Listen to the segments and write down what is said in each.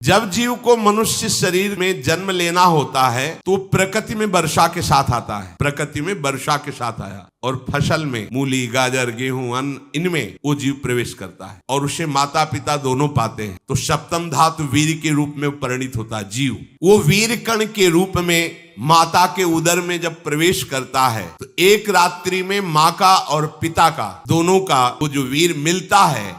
जब जीव को मनुष्य शरीर में जन्म लेना होता है तो प्रकृति में वर्षा के साथ आता है, प्रकृति में वर्षा के साथ आया और फसल में मूली, गाजर, गेहूं, अन्न, इनमें वो जीव प्रवेश करता है और उसे माता पिता दोनों पाते हैं। तो सप्तम धातु वीर के रूप में परिणित होता है जीव। वो वीर कण के रूप में माता के उदर में जब प्रवेश करता है तो एक रात्रि में माँ का और पिता का दोनों का वो जो वीर मिलता है,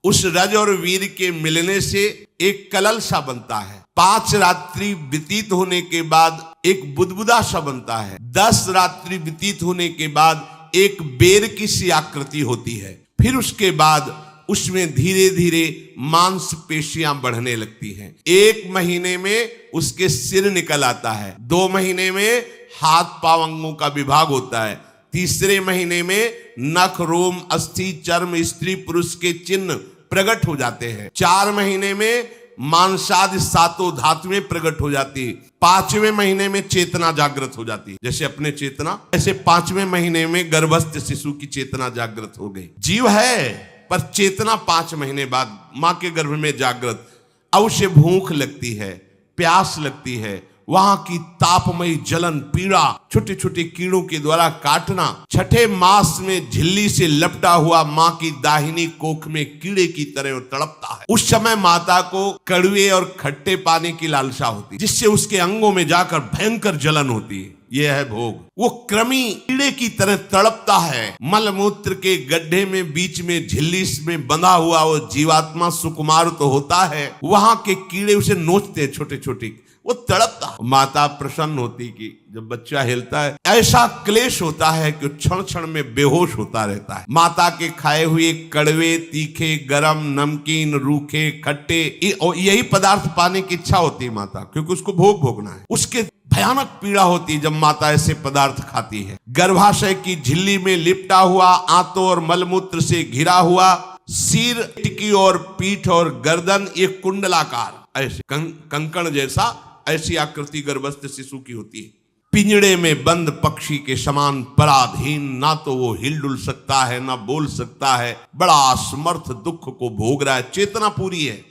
उस रज और वीर के मिलने से एक कलल सा बनता है। 5 रात्रि व्यतीत होने के बाद एक बुदबुदा सा बनता है। 10 रात्रि व्यतीत होने के बाद एक बेर की सी आकृति होती है। फिर उसके बाद उसमें धीरे धीरे मांसपेशियां बढ़ने लगती हैं। 1 महीने में उसके सिर निकल आता है। 2 महीने में हाथ पांव अंगों का विभाग होता है। 3 महीने में नख, रोम, अस्थि, चर्म, स्त्री पुरुष के चिन्ह प्रकट हो जाते हैं। 4 महीने में मांसादि 7 धातुएं प्रकट हो जाती है। 5वें महीने में चेतना जागृत हो जाती है। जैसे अपने चेतना, ऐसे 5वें महीने में गर्भस्थ शिशु की चेतना जागृत हो गई। जीव है पर चेतना 5 महीने बाद मां के गर्भ में जागृत। अब उसे भूख लगती है, प्यास लगती है, वहां की तापमयी जलन, पीड़ा, छोटे छोटे कीड़ों के द्वारा काटना। 6ठे मास में झिल्ली से लपटा हुआ मां की दाहिनी कोख में कीड़े की तरह तड़पता है। उस समय माता को कड़वे और खट्टे पानी की लालसा होती है, जिससे उसके अंगों में जाकर भयंकर जलन होती है। यह है भोग। वो कृमि कीड़े की तरह तड़पता है। मलमूत्र के गड्ढे में बीच में झिल्ली में बंधा हुआ वो जीवात्मा सुकुमार तो होता है, वहां के कीड़े उसे नोचते हैं छोटे छोटे, वो तड़पता। माता प्रसन्न होती कि जब बच्चा हिलता है। ऐसा क्लेश होता है कि क्षण क्षण में बेहोश होता रहता है। माता के खाए हुए कड़वे, तीखे, गरम, नमकीन, रूखे, खट्टे, यही पदार्थ पाने की इच्छा होती है माता, क्योंकि उसको भोग भोगना है। उसके भयानक पीड़ा होती है जब माता ऐसे पदार्थ खाती है। गर्भाशय की झिल्ली में लिपटा हुआ, आंतों और मलमूत्र से घिरा हुआ सिर, टिकी और पीठ और गर्दन एक कुंडलाकार ऐसे कंकण जैसा ऐसी आकृति गर्भस्थ शिशु की होती है। पिंजड़े में बंद पक्षी के समान पराधीन, ना तो वो हिलडुल सकता है ना बोल सकता है। बड़ा असमर्थ दुख को भोग रहा है। चेतना पूरी है।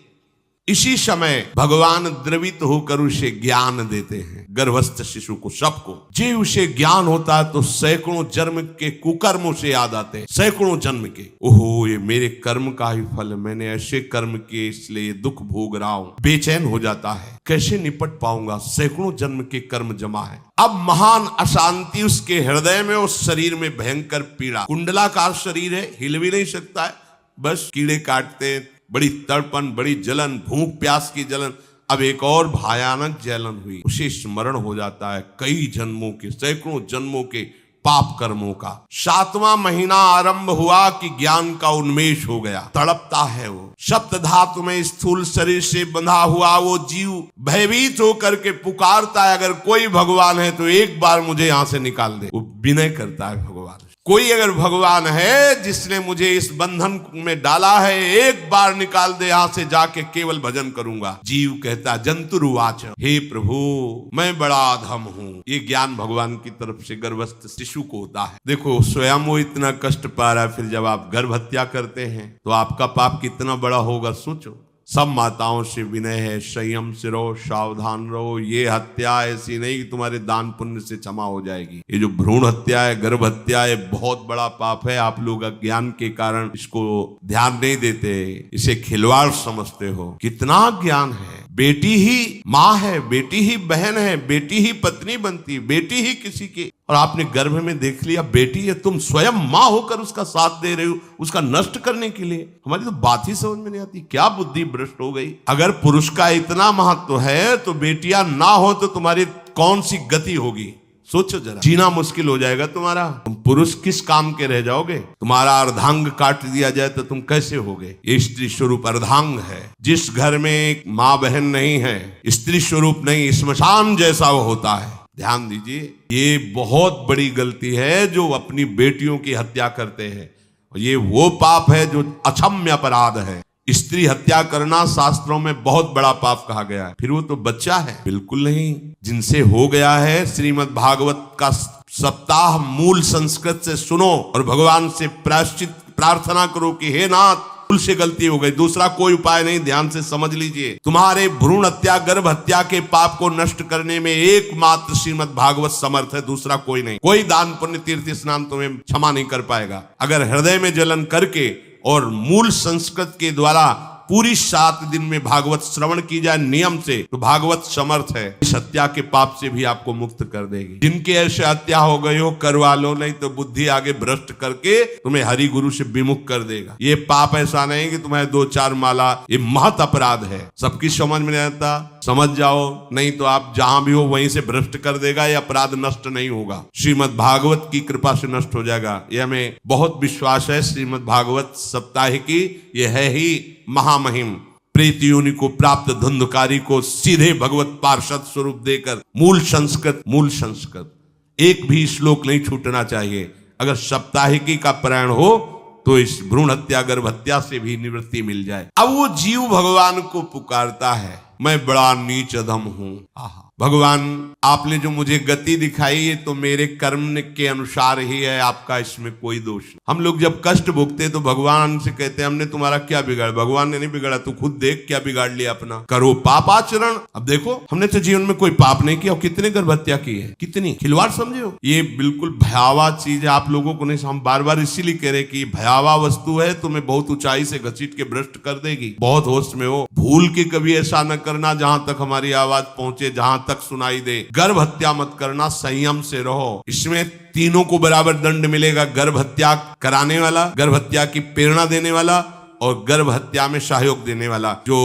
इसी समय भगवान द्रवित होकर उसे ज्ञान देते हैं, गर्भस्थ शिशु को, सबको। जे उसे ज्ञान होता है तो सैकड़ों जन्म के कुकर्मों से याद आते हैं, सैकड़ों जन्म के। ओहो, ये मेरे कर्म का ही फल, मैंने ऐसे कर्म किए इसलिए दुख भोग रहा हूं। बेचैन हो जाता है, कैसे निपट पाऊंगा, सैकड़ों जन्म के कर्म जमा है। अब महान अशांति उसके हृदय में, उस शरीर में भयंकर पीड़ा। कुंडलाकार शरीर है, हिल भी नहीं सकता है, बस कीड़े काटते हैं, बड़ी तड़पन, बड़ी जलन, भूख प्यास की जलन। अब एक और भयानक जलन हुई, उसे स्मरण हो जाता है कई जन्मों के, सैकड़ों जन्मों के पाप कर्मों का। 7वां महीना आरंभ हुआ कि ज्ञान का उन्मेष हो गया। तड़पता है वो। सप्त धातु में स्थूल शरीर से बंधा हुआ वो जीव भयभीत होकर के पुकारता है, अगर कोई भगवान है तो एक बार मुझे यहां से निकाल दे। वो विनय करता है भगवान, कोई अगर भगवान है जिसने मुझे इस बंधन में डाला है, एक बार निकाल दे यहां से, जाके केवल भजन करूंगा। जीव कहता जंतुरुवाच, हे प्रभु मैं बड़ा अधम हूं। ये ज्ञान भगवान की तरफ से गर्भस्थ शिशु को होता है। देखो स्वयं वो इतना कष्ट पा रहा है, फिर जब आप गर्भ हत्या करते हैं तो आपका पाप कितना बड़ा होगा, सोचो। सब माताओं से विनय है, संयम से रहो, सावधान रहो। ये हत्या ऐसी नहीं कि तुम्हारे दान पुण्य से क्षमा हो जाएगी। ये जो भ्रूण हत्या है, गर्भ हत्या है, बहुत बड़ा पाप है। आप लोग अज्ञान के कारण इसको ध्यान नहीं देते, इसे खिलवाड़ समझते हो। कितना ज्ञान है। बेटी ही माँ है, बेटी ही बहन है, बेटी ही पत्नी बनती, बेटी ही किसी के, और आपने गर्भ में देख लिया बेटी है, तुम स्वयं माँ होकर उसका साथ दे रहे हो, उसका नष्ट करने के लिए। हमारी तो बात ही समझ में नहीं आती, क्या बुद्धि भ्रष्ट हो गई। अगर पुरुष का इतना महत्व है तो बेटियां ना हो तो तुम्हारी कौन सी गति होगी, सोचो जरा। जीना मुश्किल हो जाएगा तुम्हारा। तुम पुरुष किस काम के रह जाओगे। तुम्हारा अर्धांग काट दिया जाए तो तुम कैसे होगे। ये स्त्री स्वरूप अर्धांग है। जिस घर में एक माँ बहन नहीं है, स्त्री स्वरूप नहीं, श्मशान जैसा वो होता है। ध्यान दीजिए, ये बहुत बड़ी गलती है जो अपनी बेटियों की हत्या करते हैं। ये वो पाप है जो अक्षम्य अपराध है। स्त्री हत्या करना शास्त्रों में बहुत बड़ा पाप कहा गया है। फिर वो तो बच्चा है, बिल्कुल नहीं। जिनसे हो गया है, श्रीमद् भागवत का सप्ताह मूल संस्कृत से सुनो और भगवान से प्रायश्चित प्रार्थना करो कि हे नाथ भूल से गलती हो गई, दूसरा कोई उपाय नहीं, ध्यान से समझ लीजिए। तुम्हारे भ्रूण हत्या, गर्भ हत्या के पाप को नष्ट करने में एकमात्र श्रीमद् भागवत समर्थ है, दूसरा कोई नहीं। कोई दान पुण्य तीर्थ स्नान तुम्हें क्षमा नहीं कर पाएगा। अगर हृदय में जलन करके और मूल संस्कृत के द्वारा पूरी 7 दिन में भागवत श्रवण की जाए नियम से, तो भागवत समर्थ है, इस हत्या के पाप से भी आपको मुक्त कर देगी। जिनके ऐसे हत्या हो गई हो करवा लो, नहीं तो बुद्धि आगे भ्रष्ट करके तुम्हें हरि गुरु से विमुख कर देगा। ये पाप ऐसा नहीं कि तुम्हें 2-4 माला, ये महत अपराध है। सबकी समझ में नहीं आता, समझ जाओ, नहीं तो आप जहां भी हो वहीं से भ्रष्ट कर देगा। ये अपराध नष्ट नहीं होगा, श्रीमद् भागवत की कृपा से नष्ट हो जाएगा। ये हमें बहुत विश्वास है। श्रीमद् भागवत साप्ताहिकी ये है ही महामहिम। प्रेत योनि को प्राप्त धुंधकारी को सीधे भगवत पार्षद स्वरूप देकर मूल संस्कृत एक भी श्लोक नहीं छूटना चाहिए। अगर साप्ताहिकी का पारायण हो तो इस भ्रूण हत्या, गर्भ हत्या से भी निवृत्ति मिल जाए। अब वो जीव भगवान को पुकारता है, मैं बड़ा नीच अधम हूं। भगवान, आपने जो मुझे गति दिखाई है तो मेरे कर्म के अनुसार ही है, आपका इसमें कोई दोष नहीं। हम लोग जब कष्ट भुगते तो भगवान से कहते हैं हमने तुम्हारा क्या बिगाड़ा? भगवान ने नहीं बिगाड़ा, तू खुद देख क्या बिगाड़ लिया अपना। करो पाप आचरण। अब देखो, हमने तो जीवन में कोई पाप नहीं किया और कितने गर्भ हत्या की है, कितनी खिलवाड़ समझे हो। ये बिल्कुल भयावह चीज है, आप लोगों को नहीं। हम बार बार इसीलिए कह रहे कि भयावह वस्तु है, तुम्हें बहुत ऊंचाई से घसीट के भ्रष्ट कर देगी। बहुत होश में हो, भूल के कभी ऐसा न करना जहां तक हमारी आवाज पहुंचे, जहां तक सुनाई दे। गर्भ हत्या मत करना, संयम से रहो। इसमें तीनों को बराबर दंड मिलेगा, गर्भ हत्या कराने वाला, गर्भ हत्या की प्रेरणा देने वाला और गर्भ हत्या में सहयोग देने वाला। जो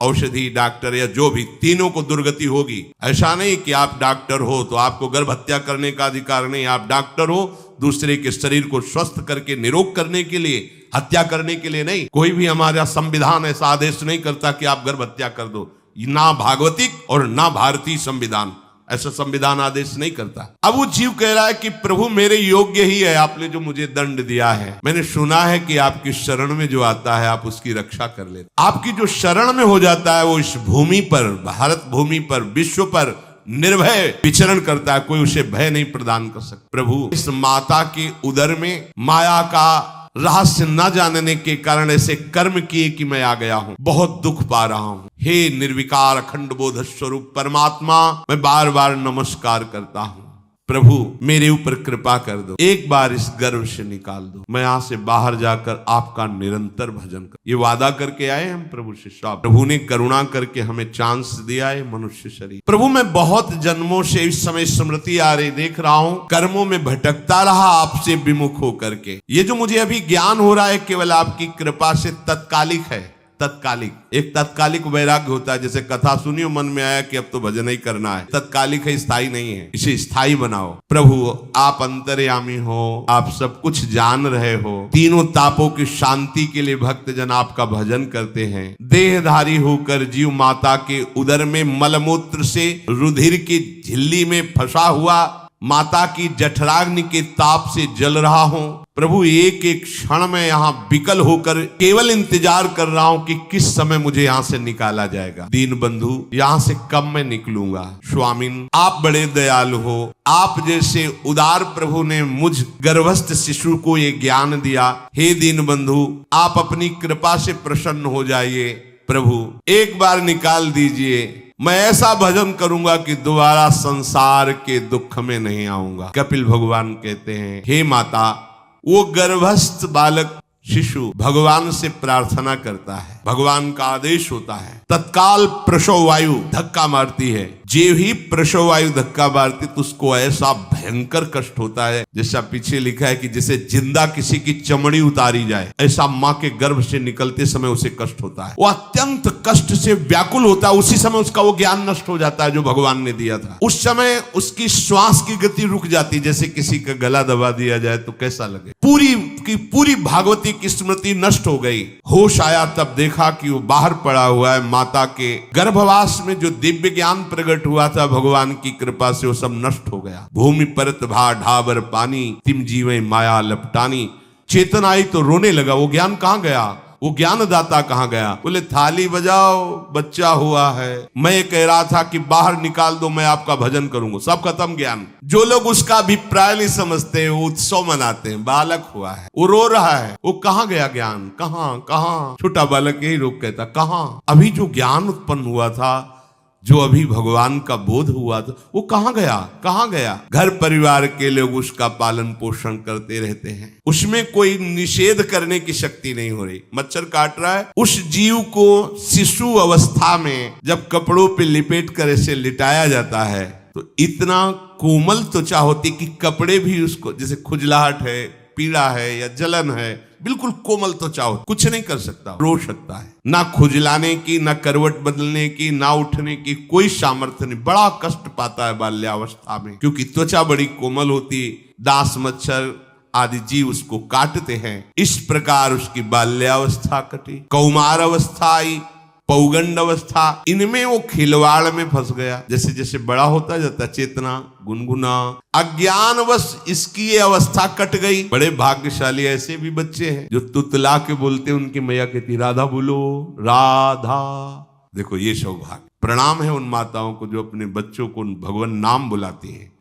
औषधि डॉक्टर या जो भी, तीनों को दुर्गति होगी। ऐसा नहीं कि आप डॉक्टर हो तो आपको गर्भ हत्या करने का अधिकार नहीं। आप डॉक्टर हो दूसरे के शरीर को स्वस्थ करके निरोग करने के लिए, हत्या करने के लिए नहीं। कोई भी हमारा संविधान ऐसा आदेश नहीं करता कि आप गर्भ हत्या कर दो। ना भागवतिक और ना भारतीय संविधान ऐसा संविधान आदेश नहीं करता। अब वो जीव कह रहा है कि प्रभु मेरे योग्य ही है, आपने जो मुझे दंड दिया है। मैंने सुना है कि आपकी शरण में जो आता है आप उसकी रक्षा कर लेते। आपकी जो शरण में हो जाता है वो इस भूमि पर, भारत भूमि पर, विश्व पर निर्भय विचरण करता है, कोई उसे भय नहीं प्रदान कर सकता। प्रभु, इस माता के उदर में माया का रहस्य न जानने के कारण ऐसे कर्म किए कि मैं आ गया हूं, बहुत दुख पा रहा हूं। हे निर्विकार अखंड बोध स्वरूप परमात्मा, मैं बार बार नमस्कार करता हूं। प्रभु मेरे ऊपर कृपा कर दो, एक बार इस गर्भ से निकाल दो, मैं यहां से बाहर जाकर आपका निरंतर भजन कर। ये वादा करके आए हम प्रभु से। प्रभु ने करुणा करके हमें चांस दिया है मनुष्य शरीर। प्रभु मैं बहुत जन्मों से, इस समय स्मृति आ रही, देख रहा हूं कर्मों में भटकता रहा आपसे विमुख होकर के। ये जो मुझे अभी ज्ञान हो रहा है केवल आपकी कृपा से तत्कालिक है। तत्कालिक, एक तत्कालिक वैराग्य होता है, जैसे कथा सुनियो मन में आया कि अब तो भजन ही करना है। तत्कालिक है, स्थायी नहीं है। इसे स्थायी बनाओ। प्रभु आप अंतर्यामी हो, आप सब कुछ जान रहे हो। तीनों तापों की शांति के लिए भक्त जन आपका भजन करते हैं। देहधारी होकर जीव माता के उदर में मलमूत्र से रुधिर की झिल्ली में फंसा हुआ माता की जठराग्नि के ताप से जल रहा हूं। प्रभु एक एक क्षण में यहाँ विकल होकर केवल इंतजार कर रहा हूं कि किस समय मुझे यहाँ से निकाला जाएगा। दीन बंधु, यहाँ से कब मैं निकलूंगा। स्वामिन आप बड़े दयालु हो, आप जैसे उदार प्रभु ने मुझ गर्भस्थ शिशु को ये ज्ञान दिया। हे दीन बंधु, आप अपनी कृपा से प्रसन्न हो जाइए। प्रभु एक बार निकाल दीजिए, मैं ऐसा भजन करूंगा कि दोबारा संसार के दुख में नहीं आऊंगा। कपिल भगवान कहते हैं, हे माता, वो गर्भस्थ बालक शिशु भगवान से प्रार्थना करता है, भगवान का आदेश होता है, तत्काल प्रसव वायु धक्का मारती है। जे ही प्रसव वायु धक्का मारती तो उसको ऐसा भयंकर कष्ट होता है, जैसा पीछे लिखा है कि जैसे जिंदा किसी की चमड़ी उतारी जाए, ऐसा माँ के गर्भ से निकलते समय उसे कष्ट होता है। वो अत्यंत कष्ट से व्याकुल होता है। उसी समय उसका वो ज्ञान नष्ट हो जाता है जो भगवान ने दिया था। उस समय उसकी श्वास की गति रुक जाती, जैसे किसी का गला दबा दिया जाए तो कैसा लगे। पूरी की पूरी भागवती की स्मृति नष्ट हो गई। होश आया तब देखा कि वो बाहर पड़ा हुआ है। माता के गर्भवास में जो दिव्य ज्ञान प्रकट हुआ था भगवान की कृपा से, वो सब नष्ट हो गया। भूमि परत भा ढाबर पानी, तिम जीवे माया लपटानी। चेतन आई तो रोने लगा, वो ज्ञान कहां गया। वो ज्ञानदाता कहाँ गया? बोले थाली बजाओ, बच्चा हुआ है, मैं कह रहा था कि बाहर निकाल दो, मैं आपका भजन करूंगा, सब खत्म ज्ञान। जो लोग उसका अभिप्राय नहीं समझते, वो उत्सव मनाते हैं, बालक हुआ है, वो रो रहा है, वो कहाँ गया ज्ञान? कहाँ? छोटा बालक यही रोक कहता, कहाँ? अभी जो ज्ञान उत्पन्न हुआ था, जो अभी भगवान का बोध हुआ था, वो कहाँ गया? घर परिवार के लोग उसका पालन पोषण करते रहते हैं, उसमें कोई निषेध करने की शक्ति नहीं हो रही। मच्छर काट रहा है, उस जीव को शिशु अवस्था में जब कपड़ों पे लिपेट कर ऐसे लिटाया जाता है तो इतना कोमल त्वचा होती कि कपड़े भी उसको, जैसे खुजलाहट है, पीड़ा है या जलन है, बिल्कुल कोमल त्वचा हो, कुछ नहीं कर सकता, रो सकता है। ना खुजलाने की, ना करवट बदलने की, ना उठने की कोई सामर्थ्य नहीं। बड़ा कष्ट पाता है बाल्यावस्था में, क्योंकि त्वचा बड़ी कोमल होती, दास मच्छर आदि जीव उसको काटते हैं। इस प्रकार उसकी बाल्यावस्था कटी, कौमार अवस्था आई, पौगंड अवस्था, इनमें वो खिलवाड़ में फंस गया। जैसे जैसे बड़ा होता जाता, चेतना गुनगुना, अज्ञानवश इसकी ये अवस्था कट गई। बड़े भाग्यशाली ऐसे भी बच्चे हैं जो तुतला के बोलते हैं, उनकी मैया कहती राधा बोलो, राधा। देखो ये सौभाग्य, प्रणाम है उन माताओं को जो अपने बच्चों को भगवान नाम बुलाती हैं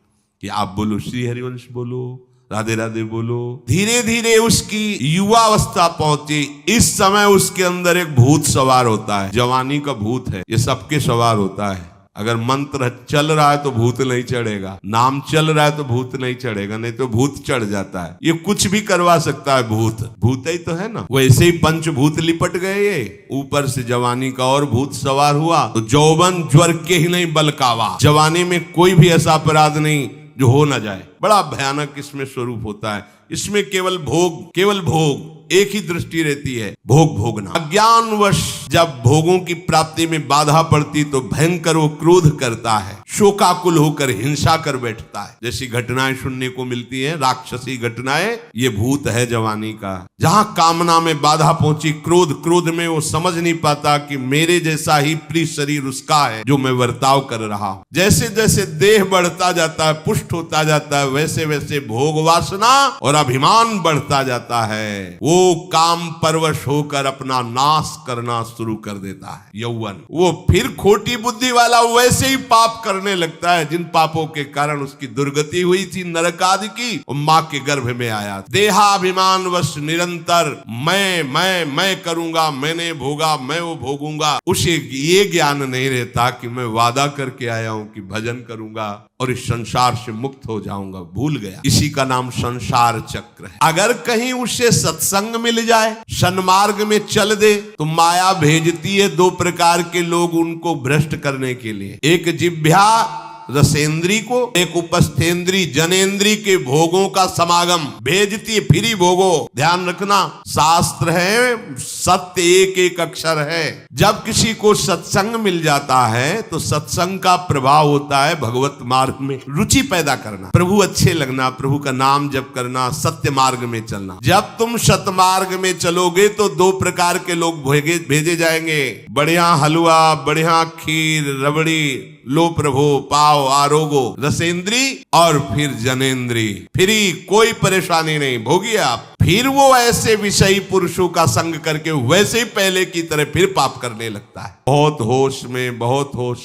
कि आप बोलो, श्री हरिवंश बोलो, राधे राधे बोलो। धीरे धीरे उसकी युवा अवस्था पहुंची। इस समय उसके अंदर एक भूत सवार होता है, जवानी का भूत है, ये सबके सवार होता है। अगर मंत्र चल रहा है तो भूत नहीं चढ़ेगा, नाम चल रहा है तो भूत नहीं चढ़ेगा, नहीं तो भूत चढ़ जाता है। ये कुछ भी करवा सकता है, भूत ही तो है ना। वैसे ही पंचभूत लिपट गए, ये ऊपर से जवानी का और भूत सवार हुआ तो जौवन ज्वर के ही नहीं बलकावा। जवानी में कोई भी ऐसा अपराध नहीं जो हो ना जाए। बड़ा भयानक इसमें स्वरूप होता है। इसमें केवल भोग एक ही दृष्टि रहती है, भोग भोगना। अज्ञानवश जब भोगों की प्राप्ति में बाधा पड़ती तो भयंकर वो क्रोध करता है, शोकाकुल होकर हिंसा कर बैठता है। जैसी घटनाएं सुनने को मिलती हैं, राक्षसी घटनाएं, ये भूत है जवानी का। जहां कामना में बाधा पहुंची, क्रोध में वो समझ नहीं पाता कि मेरे जैसा ही प्रिय शरीर उसका है जो मैं वर्ताव कर रहा हूं। जैसे जैसे देह बढ़ता जाता है, पुष्ट होता जाता है, वैसे वैसे भोग वासना और अभिमान बढ़ता जाता है। वो काम परवश होकर अपना नाश करना शुरू कर देता है। यौवन, वो फिर खोटी बुद्धि वाला वैसे ही पाप करने लगता है जिन पापों के कारण उसकी दुर्गति हुई थी, नरक आदि की, और मां के गर्भ में आया। देहाभिमान वश निरंतर मैं करूंगा, मैंने भोगा, मैं वो भोगूंगा। उसे ये ज्ञान नहीं रहता कि मैं वादा करके आया हूं कि भजन करूंगा और इस संसार से मुक्त हो जाऊंगा, भूल गया। इसी का नाम संसार चक्र है। अगर कहीं उसे सत्संग मिल जाए, सन्मार्ग में चल दे, तो माया भेजती है दो प्रकार के लोग उनको भ्रष्ट करने के लिए। एक जिह्वा रसेंद्री को, एक उपस्थेंद्री जनेंद्री के भोगों का समागम भेजती है। फ्री भोगो, ध्यान रखना, शास्त्र है, सत्य एक एक अक्षर है। जब किसी को सत्संग मिल जाता है तो सत्संग का प्रभाव होता है भगवत मार्ग में रुचि पैदा करना, प्रभु अच्छे लगना, प्रभु का नाम जप करना, सत्य मार्ग में चलना। जब तुम सतमार्ग में चलोगे तो दो प्रकार के लोग भेजे जाएंगे, बढ़िया हलवा, बढ़िया खीर, रबड़ी लो प्रभु, पाओ आरोगो, रसेंद्री और फिर जनेंद्री। फ्री, कोई परेशानी नहीं, भोगिए आप। फिर वो ऐसे विषयी पुरुषों का संग करके वैसे ही पहले की तरह फिर पाप करने लगता है। बहुत होश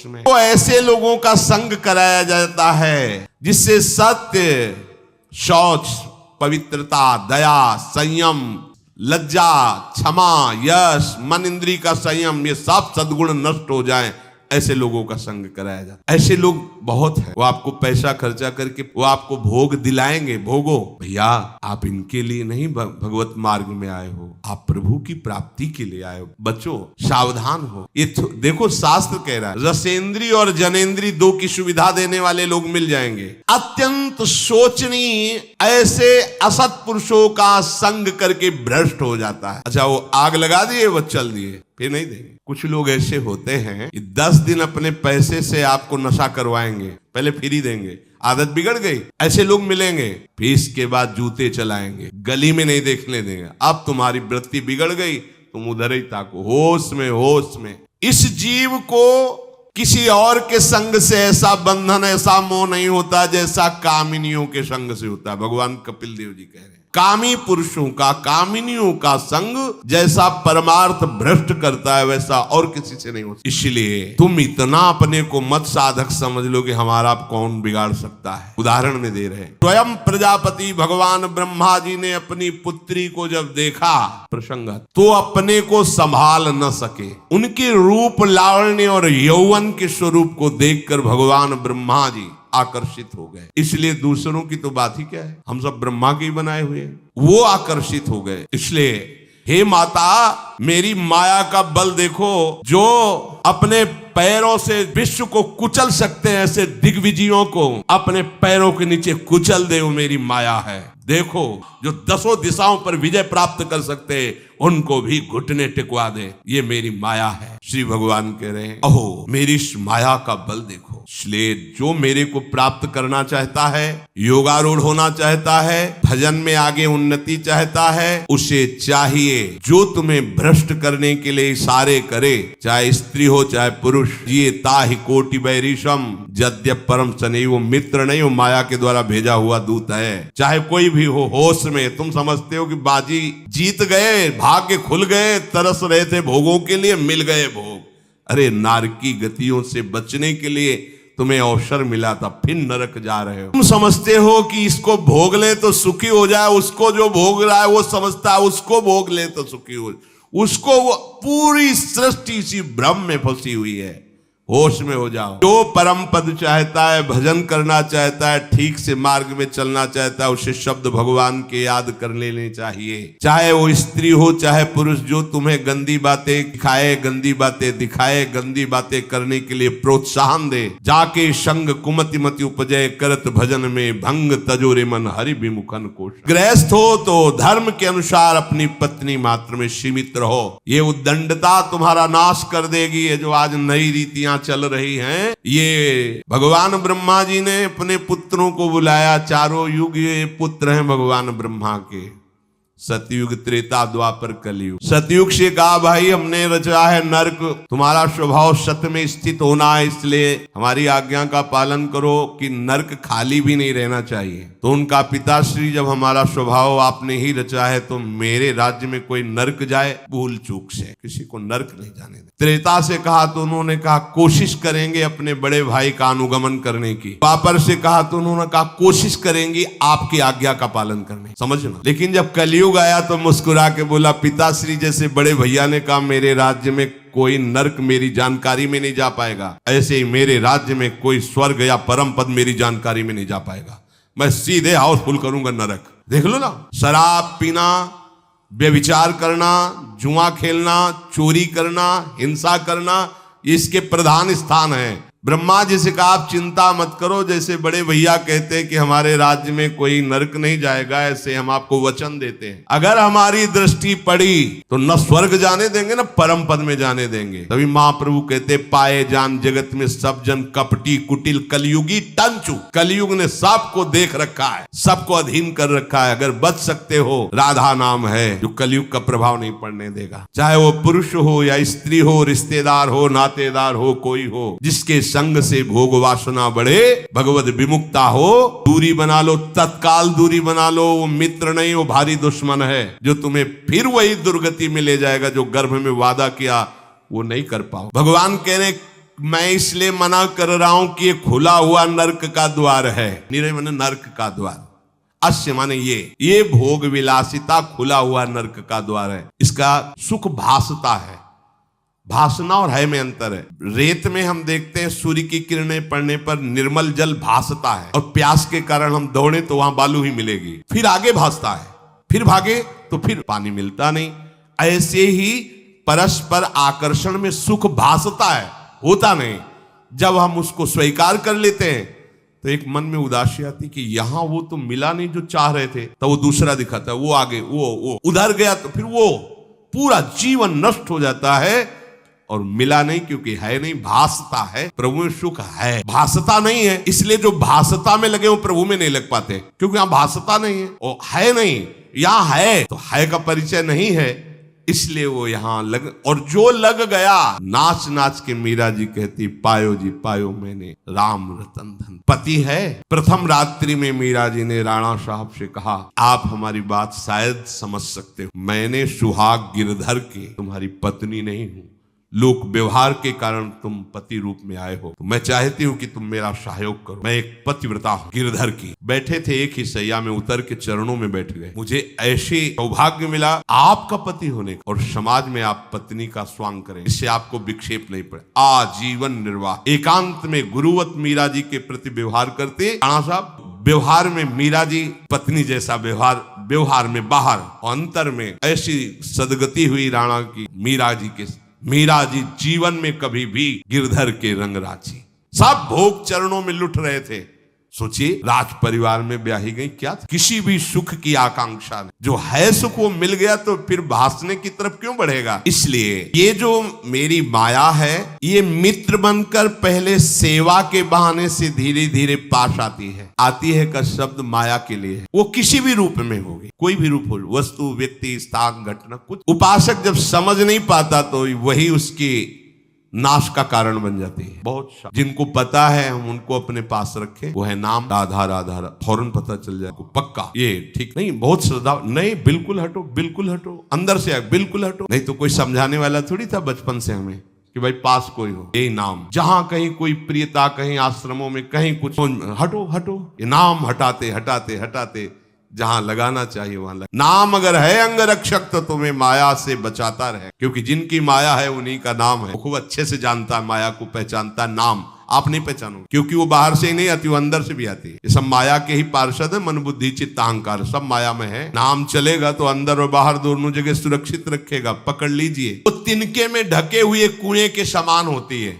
में तो ऐसे लोगों का संग कराया जाता है जिससे सत्य, शौच, पवित्रता, दया, संयम, लज्जा, क्षमा, यश, मन इंद्री का संयम, ये सब सद्गुण नष्ट हो जाएं, ऐसे लोगों का संग कराया जाता। ऐसे लोग बहुत हैं, वो आपको पैसा खर्चा करके वो आपको भोग दिलाएंगे, भोगो। भैया आप इनके लिए नहीं भगवत मार्ग में आए हो, आप प्रभु की प्राप्ति के लिए आए हो। बच्चों सावधान हो। ये देखो शास्त्र कह रहा है, रसेंद्री और जनेंद्री दो की सुविधा देने वाले लोग मिल जाएंगे। अत्यंत सोचनीय ऐसे असत पुरुषों का संग करके भ्रष्ट हो जाता है। अच्छा, वो आग लगा दिए, वो चल दिए, फिर नहीं देंगे। कुछ लोग ऐसे होते हैं कि 10 दिन अपने पैसे से आपको नशा करवाएंगे, पहले फ्री देंगे, आदत बिगड़ गई, ऐसे लोग मिलेंगे, फिर इसके बाद जूते चलाएंगे, गली में नहीं देखने देंगे। अब तुम्हारी वृत्ति बिगड़ गई, तुम उधर ही ताको, होश में। इस जीव को किसी और के संग से ऐसा बंधन, ऐसा मोह नहीं होता जैसा कामिनियों के संग से होता है। भगवान कपिल देव जी कह रहे हैं, कामी पुरुषों का, कामिनियों का संग जैसा परमार्थ भ्रष्ट करता है वैसा और किसी से नहीं हो सकता। इसलिए तुम इतना अपने को मत साधक समझ लो कि हमारा कौन बिगाड़ सकता है। उदाहरण में दे रहे हैं, स्वयं प्रजापति भगवान ब्रह्मा जी ने अपनी पुत्री को जब देखा प्रसंग, तो अपने को संभाल न सके। उनके रूप लावण्य और यौवन के स्वरूप को देखकर भगवान ब्रह्मा जी आकर्षित हो गए। इसलिए दूसरों की तो बात ही क्या है, हम सब ब्रह्मा के ही बनाए हुए हैं, वो आकर्षित हो गए। इसलिए हे माता, मेरी माया का बल देखो, जो अपने पैरों से विश्व को कुचल सकते हैं, ऐसे दिग्विजयों को अपने पैरों के नीचे कुचल दे, वो मेरी माया है। देखो, जो 10 दिशाओं पर विजय प्राप्त कर सकते हैं, उनको भी घुटने टिकवा दे, ये मेरी माया है। श्री भगवान कह रहे हैं, अहो मेरी इस माया का बल देखो। इसलिए जो मेरे को प्राप्त करना चाहता है, योगारूढ़ होना चाहता है, भजन में आगे उन्नति चाहता है, उसे चाहिए जो तुम्हें भ्रष्ट करने के लिए इशारे करे, चाहे स्त्री हो चाहे पुरुष। ये ताहि कोटि बैरिशम यद्यप परम सने, वो मित्र नहीं, वो माया के द्वारा भेजा हुआ दूत है। चाहे कोई भी हो, होश में तुम समझते हो कि बाजी जीत गए, भाग्य खुल गए, तरस रहे थे भोगों के लिए, मिल गए भोग। अरे नारकी गतियों से बचने के लिए तुम्हें अवसर मिला था, फिर नरक जा रहे हो। तुम समझते हो कि इसको भोग ले तो सुखी हो जाए, उसको जो भोग रहा है वो समझता है उसको भोग ले तो सुखी हो, उसको वो पूरी सृष्टि इसी भ्रम में फंसी हुई है। होश में हो जाओ। जो परम पद चाहता है, भजन करना चाहता है, ठीक से मार्ग में चलना चाहता है, उसे शब्द भगवान के याद कर लेने चाहिए। चाहे वो स्त्री हो चाहे पुरुष, जो तुम्हें गंदी बातें दिखाए, गंदी बातें दिखाए, गंदी बातें करने के लिए प्रोत्साहन दे, जाके संग कुमति मति उपजय करत भजन में भंग तजोरे मन हरि विमुखन कोश। गृहस्थ हो तो धर्म के अनुसार अपनी पत्नी मात्र में सीमित रहो। ये उद्दंडता तुम्हारा नाश कर देगी। ये जो आज नई रीतियां चल रही हैं, ये भगवान ब्रह्मा जी ने अपने पुत्रों को बुलाया। चारों युग ये पुत्र हैं भगवान ब्रह्मा के, सतयुग त्रेता द्वापर कलयुग। सतयुग से कहा, भाई हमने रचा है नरक, तुम्हारा स्वभाव सत्य में स्थित होना है, इसलिए हमारी आज्ञा का पालन करो कि नरक खाली भी नहीं रहना चाहिए। तो उनका पिताश्री, जब हमारा स्वभाव आपने ही रचा है तो मेरे राज्य में कोई नरक जाए भूल चूक से, किसी को नरक नहीं जाने दे। त्रेता से कहा तो उन्होंने कहा कोशिश करेंगे अपने बड़े भाई का अनुगमन करने की। द्वापर से कहा तो उन्होंने कहा कोशिश करेंगे आपकी आज्ञा का पालन करने, समझना। लेकिन जब कलयुग आया तो मुस्कुरा के बोला, पिताश्री जैसे बड़े भैया ने कहा मेरे राज्य में कोई नरक मेरी जानकारी में नहीं जा पाएगा, ऐसे ही मेरे राज्य में कोई स्वर्ग या परम पद मेरी जानकारी में नहीं जा पाएगा। मैं सीधे हाउसफुल करूंगा नरक। देख लो ना, शराब पीना, व्यभिचार करना, जुआ खेलना, चोरी करना, हिंसा करना, इसके प्रधान स्थान है। ब्रह्मा जी से कहा आप चिंता मत करो, जैसे बड़े भैया कहते हैं कि हमारे राज्य में कोई नरक नहीं जाएगा, ऐसे हम आपको वचन देते हैं। अगर हमारी दृष्टि पड़ी तो न स्वर्ग जाने देंगे न परम पद में जाने देंगे। तभी महाप्रभु कहते, पाए जान जगत में सब जन कपटी कुटिल कलयुगी टंचु। कलयुग ने सबको देख रखा है, सबको अधीन कर रखा है। अगर बच सकते हो, राधा नाम है जो कलयुग का प्रभाव नहीं पड़ने देगा। चाहे वो पुरुष हो या स्त्री हो, रिश्तेदार हो, नातेदार हो, कोई हो, जिसके संग से भोग वासना बढ़े, भगवत विमुक्ता हो, दूरी बना लो, तत्काल दूरी बना लो। वो मित्र नहीं, वो भारी दुश्मन है, जो तुम्हें फिर वही दुर्गति में ले जाएगा जो गर्भ में वादा किया वो नहीं कर पाओ। भगवान कह रहे, मैं इसलिए मना कर रहा हूं कि ये खुला हुआ नर्क का द्वार है। निरे माने नर्क का द्वार, अस्य माने ये भोग विलासिता खुला हुआ नर्क का द्वार है। इसका सुख भासता है, भासना और है में अंतर है। रेत में हम देखते हैं सूर्य की किरणें पड़ने पर निर्मल जल भासता है, और प्यास के कारण हम दौड़े तो वहां बालू ही मिलेगी, फिर आगे भासता है, फिर भागे तो फिर पानी मिलता नहीं। ऐसे ही परस्पर आकर्षण में सुख भासता है, होता नहीं। जब हम उसको स्वीकार कर लेते हैं तो एक मन में उदासी आती कि यहां वो तो मिला नहीं जो चाह रहे थे, तो वो दूसरा दिखाता है, वो आगे वो उधर गया तो फिर वो पूरा जीवन नष्ट हो जाता है। और मिला नहीं क्योंकि है नहीं, भासता है। प्रभु में सुख है, भासता नहीं है। इसलिए जो भासता में लगे वो प्रभु में नहीं लग पाते, क्योंकि यहाँ भासता नहीं है, और है नहीं। यहाँ है तो है का परिचय नहीं है, इसलिए वो यहाँ लग, और जो लग गया नाच नाच के मीरा जी कहती पायो जी पायो मैंने राम रतन धन। पति है। प्रथम रात्रि में मीरा जी ने राणा साहब से कहा, आप हमारी बात शायद समझ सकते हो, मैंने सुहाग गिरधर की तुम्हारी पत्नी नहीं हूं, लोक व्यवहार के कारण तुम पति रूप में आए हो, तो मैं चाहती हूँ कि तुम मेरा सहयोग करो। मैं एक पतिव्रता हूँ। गिरधर की बैठे थे एक ही सैया में, उतर के चरणों में बैठ गए। मुझे ऐसे सौभाग्य मिला आपका पति होने का, और समाज में आप पत्नी का स्वांग करें, इससे आपको विक्षेप नहीं पड़े। आजीवन निर्वाह एकांत में गुरुवत मीरा जी के प्रति व्यवहार करते राणा साहब। व्यवहार में मीरा जी पत्नी जैसा व्यवहार, व्यवहार में बाहर और अंतर में ऐसी सदगति हुई राणा की मीरा जी के। मीरा जी जीवन में कभी भी गिरधर के रंग राची, सब भोग चरणों में लुट रहे थे। सोचिए, राज परिवार में ब्याही गई, क्या किसी भी सुख की आकांक्षा नहीं, जो है सुख वो मिल गया तो फिर भासने की तरफ क्यों बढ़ेगा। इसलिए ये जो मेरी माया है, ये मित्र बनकर पहले सेवा के बहाने से धीरे धीरे पास आती है का शब्द माया के लिए है। वो किसी भी रूप में होगी, कोई भी रूप हो, वस्तु, व्यक्ति, स्थान, घटना, कुछ। उपासक जब समझ नहीं पाता तो वही उसकी नाश का कारण बन जाती है। बहुत जिनको पता है हम उनको अपने पास रखें, वो है नाम राधा राधा, फौरन पता चल जाए पक्का ये ठीक नहीं। बहुत श्रद्धा नहीं, बिल्कुल हटो, बिल्कुल हटो, अंदर से बिल्कुल हटो। नहीं तो कोई समझाने वाला थोड़ी था बचपन से हमें कि भाई पास कोई हो, ये नाम। जहां कहीं कोई प्रियता, कहीं आश्रमों में कहीं कुछ, हटो हटो, ये नाम हटाते हटाते हटाते जहां लगाना चाहिए वहां लगा। नाम अगर है अंग रक्षक तो तुम्हें माया से बचाता रहे, क्योंकि जिनकी माया है उन्हीं का नाम है। वो खूब अच्छे से जानता है, माया को पहचानता है। नाम आप नहीं पहचानो, क्योंकि वो बाहर से ही नहीं आती, वो अंदर से भी आती है। ये सब माया के ही पार्षद है, मन बुद्धि चित्त अहंकार सब माया में है। नाम चलेगा तो अंदर और बाहर दोनों जगह सुरक्षित रखेगा। पकड़ लीजिए, वो तिनके में ढके हुए कुएं के समान होती है।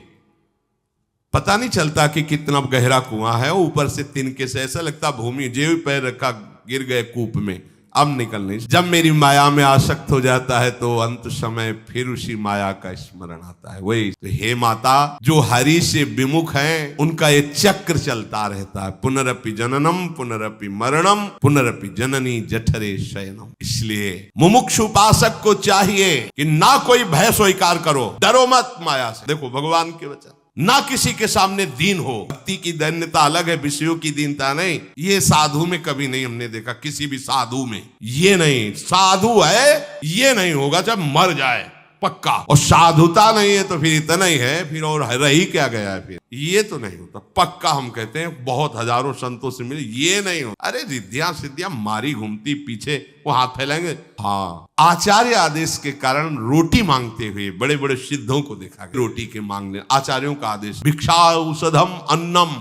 पता नहीं चलता कि कितना गहरा कुआं है, ऊपर से तिनके से ऐसा लगता भूमि, जेब पैर रखा गिर गए कूप में, अब निकल नहीं। जब मेरी माया में आसक्त हो जाता है तो अंत समय फिर उसी माया का स्मरण आता है। वही तो हे माता, जो हरि से विमुख हैं उनका ये चक्र चलता रहता है, पुनरपि जननम पुनरपि मरणम पुनरपि जननी जठरे शयनम। इसलिए मुमुक्षु उपासक को चाहिए कि ना कोई भय स्वीकार करो, डरो मत माया से। देखो भगवान के वचन, ना किसी के सामने दीन हो। भक्ति की दैन्यता अलग है, विषयों की दीनता नहीं। ये साधु में कभी नहीं हमने देखा, किसी भी साधु में ये नहीं। साधु है ये नहीं होगा जब मर जाए पक्का, और साधुता नहीं है तो फिर इतना ही है, फिर और रही क्या गया है, फिर ये तो नहीं होता पक्का। हम कहते हैं बहुत हजारों संतों से मिले, ये नहीं हो। अरे रिद्धियां सिद्धियां मारी घूमती पीछे, वो हाथ फैलाएंगे। हाँ, आचार्य आदेश के कारण रोटी मांगते हुए बड़े बड़े सिद्धों को देखा गया। रोटी के मांगने आचार्यों का आदेश, भिक्षा औषधम अन्नम,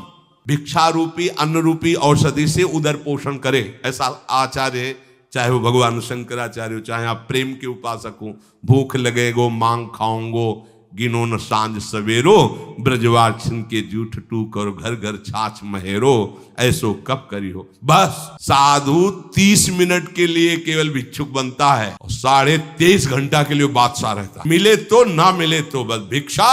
भिक्षा रूपी अन्न रूपी औषधि से उदर पोषण करे, ऐसा आचार्य। चाहे वो भगवान शंकराचार्य हो, चाहे आप प्रेम के उपासक हो। भूख लगेगो मांग खाऊंगो, गिनो न सांझ सवेरो, ब्रजवार छिन के जूठ टूक और घर घर छाछ महेरो, ऐसो कब करी हो। बस साधु 30 मिनट के लिए केवल भिक्षुक बनता है और 23.5 घंटा के लिए बादशाह रहता है। मिले तो ना मिले तो बस भिक्षा,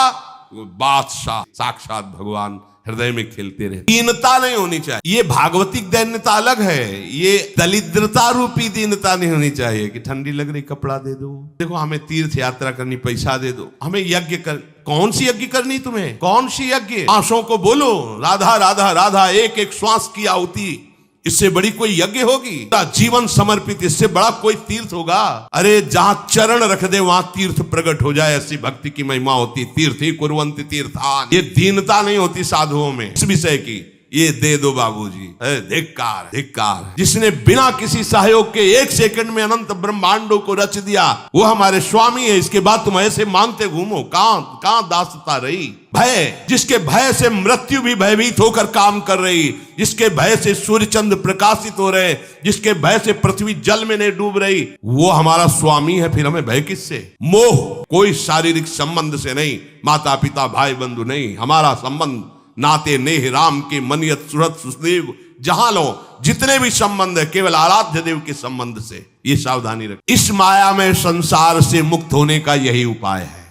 बादशाह साक्षात भगवान हृदय में खेलते रहे। दीनता नहीं होनी चाहिए। ये भागवतिक दैन्यता अलग है, ये दरिद्रता रूपी दीनता नहीं होनी चाहिए कि ठंडी लग रही कपड़ा दे दो, देखो हमें तीर्थ यात्रा करनी पैसा दे दो, हमें यज्ञ कर। कौन सी यज्ञ करनी तुम्हें, कौन सी यज्ञ। आंसुओं को बोलो राधा राधा राधा, एक एक श्वास की आहुति, इससे बड़ी कोई यज्ञ होगी। जीवन समर्पित, इससे बड़ा कोई तीर्थ होगा। अरे जहां चरण रख दे वहां तीर्थ प्रकट हो जाए, ऐसी भक्ति की महिमा होती। तीर्थ ही कुर्वन्ति तीर्थान। ये दीनता नहीं होती साधुओं में इस विषय की। ये दे दो बाबूजी, धिक्कार धिक्कार। जिसने बिना किसी सहयोग के 1 सेकंड में अनंत ब्रह्मांडों को रच दिया, वो हमारे स्वामी है। इसके बाद तुम ऐसे मांगते घूमो, कहां दासता रही। भय, जिसके भय से मृत्यु भी भयभीत होकर काम कर रही, जिसके भय से सूर्य चंद्र प्रकाशित हो रहे, जिसके भय से पृथ्वी जल में नहीं डूब रही, वो हमारा स्वामी है। फिर हमें भय किससे। मोह कोई शारीरिक संबंध से नहीं, माता पिता भाई बंधु नहीं। हमारा संबंध नाते नेह राम के मनियत सुरत सुदेव, जहां लो जितने भी संबंध है केवल आराध्य देव के संबंध से। ये सावधानी रख। इस माया में संसार से मुक्त होने का यही उपाय है।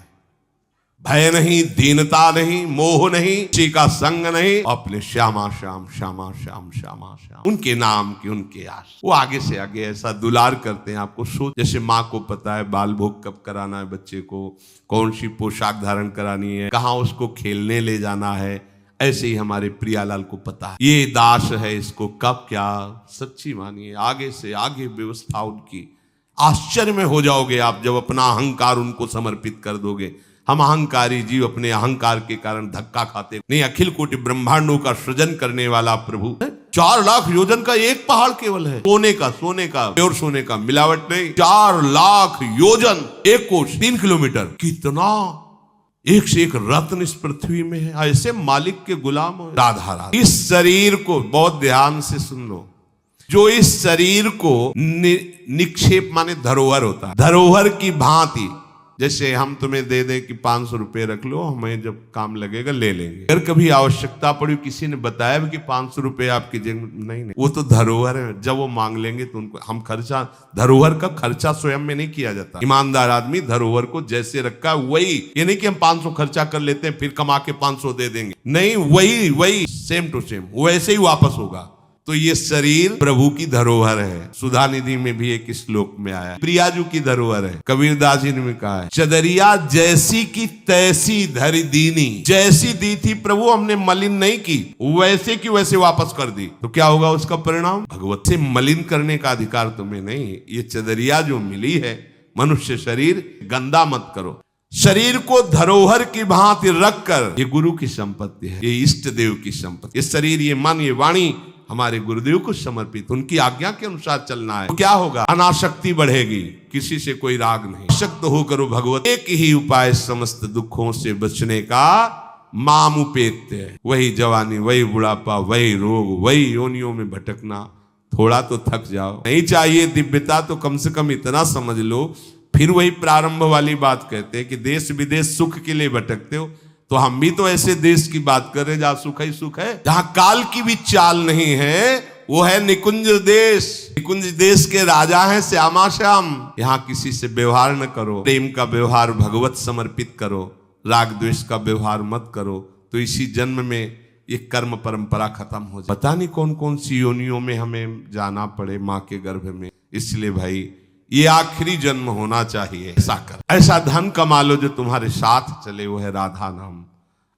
भय नहीं, दीनता नहीं, मोह नहीं, किसी का संग नहीं, अपने श्यामा श्याम श्यामा श्याम श्यामा श्याम, उनके नाम की उनके आश। वो आगे से आगे ऐसा दुलार करते हैं आपको। सोच, जैसे माँ को पता है बाल भोग कब कराना है बच्चे को, कौन सी पोशाक धारण करानी है, कहाँ उसको खेलने ले जाना है, ऐसे ही हमारे प्रियालाल को पता है ये दास है, इसको कब क्या। सच्ची मानिए, आगे से आगे व्यवस्था उनकी। आश्चर्य में हो जाओगे आप जब अपना अहंकार उनको समर्पित कर दोगे। हम अहंकारी जीव अपने अहंकार के कारण धक्का खाते नहीं। अखिल कोटि ब्रह्मांडों का सृजन करने वाला प्रभु 4 लाख योजन का एक पहाड़ केवल है, सोने का प्योर सोने का, मिलावट नहीं। 4 लाख योजन, 1 कोस 3 किलोमीटर, कितना एक से एक रत्न इस पृथ्वी में है। ऐसे मालिक के गुलाम हो। राधा राधा। इस शरीर को बहुत ध्यान से सुन लो, जो इस शरीर को निक्षेप माने धरोहर होता है, धरोहर की भांति। जैसे हम तुम्हें दे दें कि 500 रुपए रख लो, हमें जब काम लगेगा ले लेंगे। अगर कभी आवश्यकता पड़ी, किसी ने बताया भी कि 500 रुपए आपकी जेब में, नहीं, वो तो धरोहर है। जब वो मांग लेंगे तो उनको हम खर्चा, धरोहर का खर्चा स्वयं में नहीं किया जाता। ईमानदार आदमी धरोहर को जैसे रखा वही, ये नहीं कि हम 500 खर्चा कर लेते हैं फिर कमा के 500 दे देंगे, नहीं, वही सेम टू सेम वैसे ही वापस होगा। तो ये शरीर प्रभु की धरोहर है। सुधा निधि में भी एक श्लोक में आया, प्रियाजू की धरोहर है। कबीरदास जी ने कहा है, चदरिया जैसी की तैसी धरि दीनी। जैसी दी थी प्रभु, हमने मलिन नहीं की, वैसे की वैसे वापस कर दी। तो क्या होगा उसका परिणाम? भगवत से मलिन करने का अधिकार तुम्हें नहीं। ये चदरिया जो मिली है, मनुष्य शरीर, गंदा मत करो। शरीर को धरोहर की भांति रखकर, ये गुरु की संपत्ति है, ये इष्ट देव की संपत्ति। ये शरीर, ये मन, ये वाणी हमारे गुरुदेव को समर्पित, उनकी आज्ञा के अनुसार चलना है। तो क्या होगा? अनासक्ति बढ़ेगी, किसी से कोई राग नहीं। शक्त हो करो भगवत, एक ही उपाय समस्त दुखों से बचने का, माम उपेत्य। वही जवानी, वही बुढ़ापा, वही रोग, वही योनियों में भटकना। थोड़ा तो थक जाओ, नहीं चाहिए दिव्यता तो कम से कम इतना समझ लो। फिर वही प्रारंभ वाली बात कहते हैं कि देश विदेश सुख के लिए भटकते हो, तो हम भी तो ऐसे देश की बात कर रहे हैं जहां सुख ही सुख है, जहां काल की भी चाल नहीं है। वो है निकुंज देश। निकुंज देश के राजा हैं श्यामा श्याम। यहां किसी से व्यवहार न करो, प्रेम का व्यवहार भगवत समर्पित करो, राग द्वेष का व्यवहार मत करो। तो इसी जन्म में ये कर्म परंपरा खत्म हो जाए। पता नहीं कौन कौन सी योनियों में हमें जाना पड़े माँ के गर्भ में। इसलिए भाई, ये आखिरी जन्म होना चाहिए। ऐसा कर, ऐसा धन कमा लो जो तुम्हारे साथ चले, वो है राधा नाम।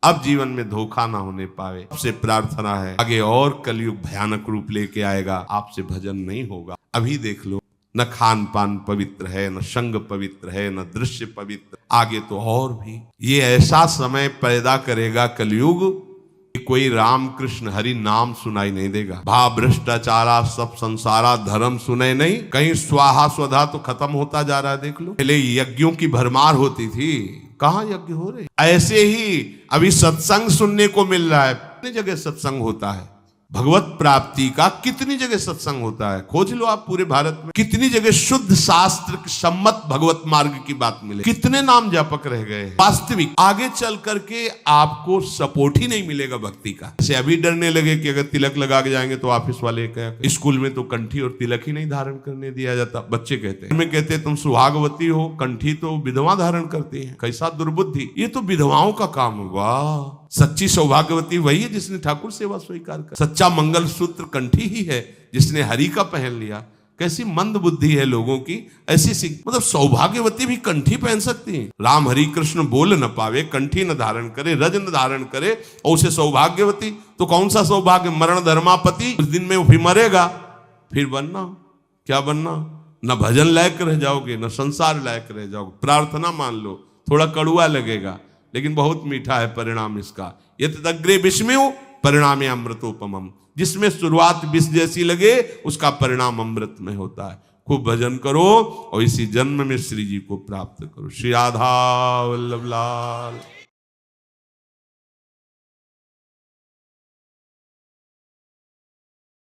अब जीवन में धोखा ना होने पावे। आपसे प्रार्थना है, आगे और कलयुग भयानक रूप लेके आएगा, आपसे भजन नहीं होगा। अभी देख लो, न खान पान पवित्र है, न संग पवित्र है, न दृश्य पवित्र। आगे तो और भी ये ऐसा समय पैदा करेगा कलयुग, कोई राम कृष्ण हरि नाम सुनाई नहीं देगा। भाव भ्रष्टाचारा सब संसारा धर्म सुने नहीं। कहीं स्वाहा स्वधा तो खत्म होता जा रहा है। देख लो, पहले यज्ञों की भरमार होती थी, कहाँ यज्ञ हो रहे। ऐसे ही अभी सत्संग सुनने को मिल रहा है। कितनी जगह सत्संग होता है, भगवत प्राप्ति का कितनी जगह सत्संग होता है, खोज लो आप पूरे भारत में। कितनी जगह शुद्ध शास्त्र सम्मत भगवत मार्ग की बात मिले, कितने नाम जापक रह गए। वास्तविक आगे चल करके आपको सपोर्ट ही नहीं मिलेगा भक्ति का। जैसे अभी डरने लगे कि अगर तिलक लगा के जाएंगे तो ऑफिस वाले कहेंगे, स्कूल में तो कंठी और तिलक ही नहीं धारण करने दिया जाता। बच्चे कहते हैं, कहते तुम सुहागवती हो, कंठी तो विधवा धारण करती है, कैसा दुर्बुद्धि, ये तो विधवाओं का काम होगा। सच्ची सौभाग्यवती वही है जिसने ठाकुर सेवा स्वीकार कर। सच्चा मंगल सूत्र कंठी ही है जिसने हरि का पहन लिया। कैसी मंद बुद्धि है लोगों की, ऐसी मतलब सौभाग्यवती भी कंठी पहन सकती है। राम हरि कृष्ण बोल न पावे, कंठी न धारण करे, रज न धारण करे, और उसे सौभाग्यवती। तो कौन सा सौभाग्य? मरण धर्मापति। उस दिन में वो भी मरेगा, फिर बनना क्या बनना? न भजन लायक रह जाओगे, न संसार लायक रह जाओगे। प्रार्थना मान लो, थोड़ा कड़ुआ लगेगा लेकिन बहुत मीठा है परिणाम इसका। यतदग्रे विस्मयो परिणामे अमृतोपमम। जिसमें शुरुआत विष जैसी लगे, उसका परिणाम अमृत में होता है। खूब भजन करो और इसी जन्म में श्री जी को प्राप्त करो। श्री राधा वल्लभ लाल।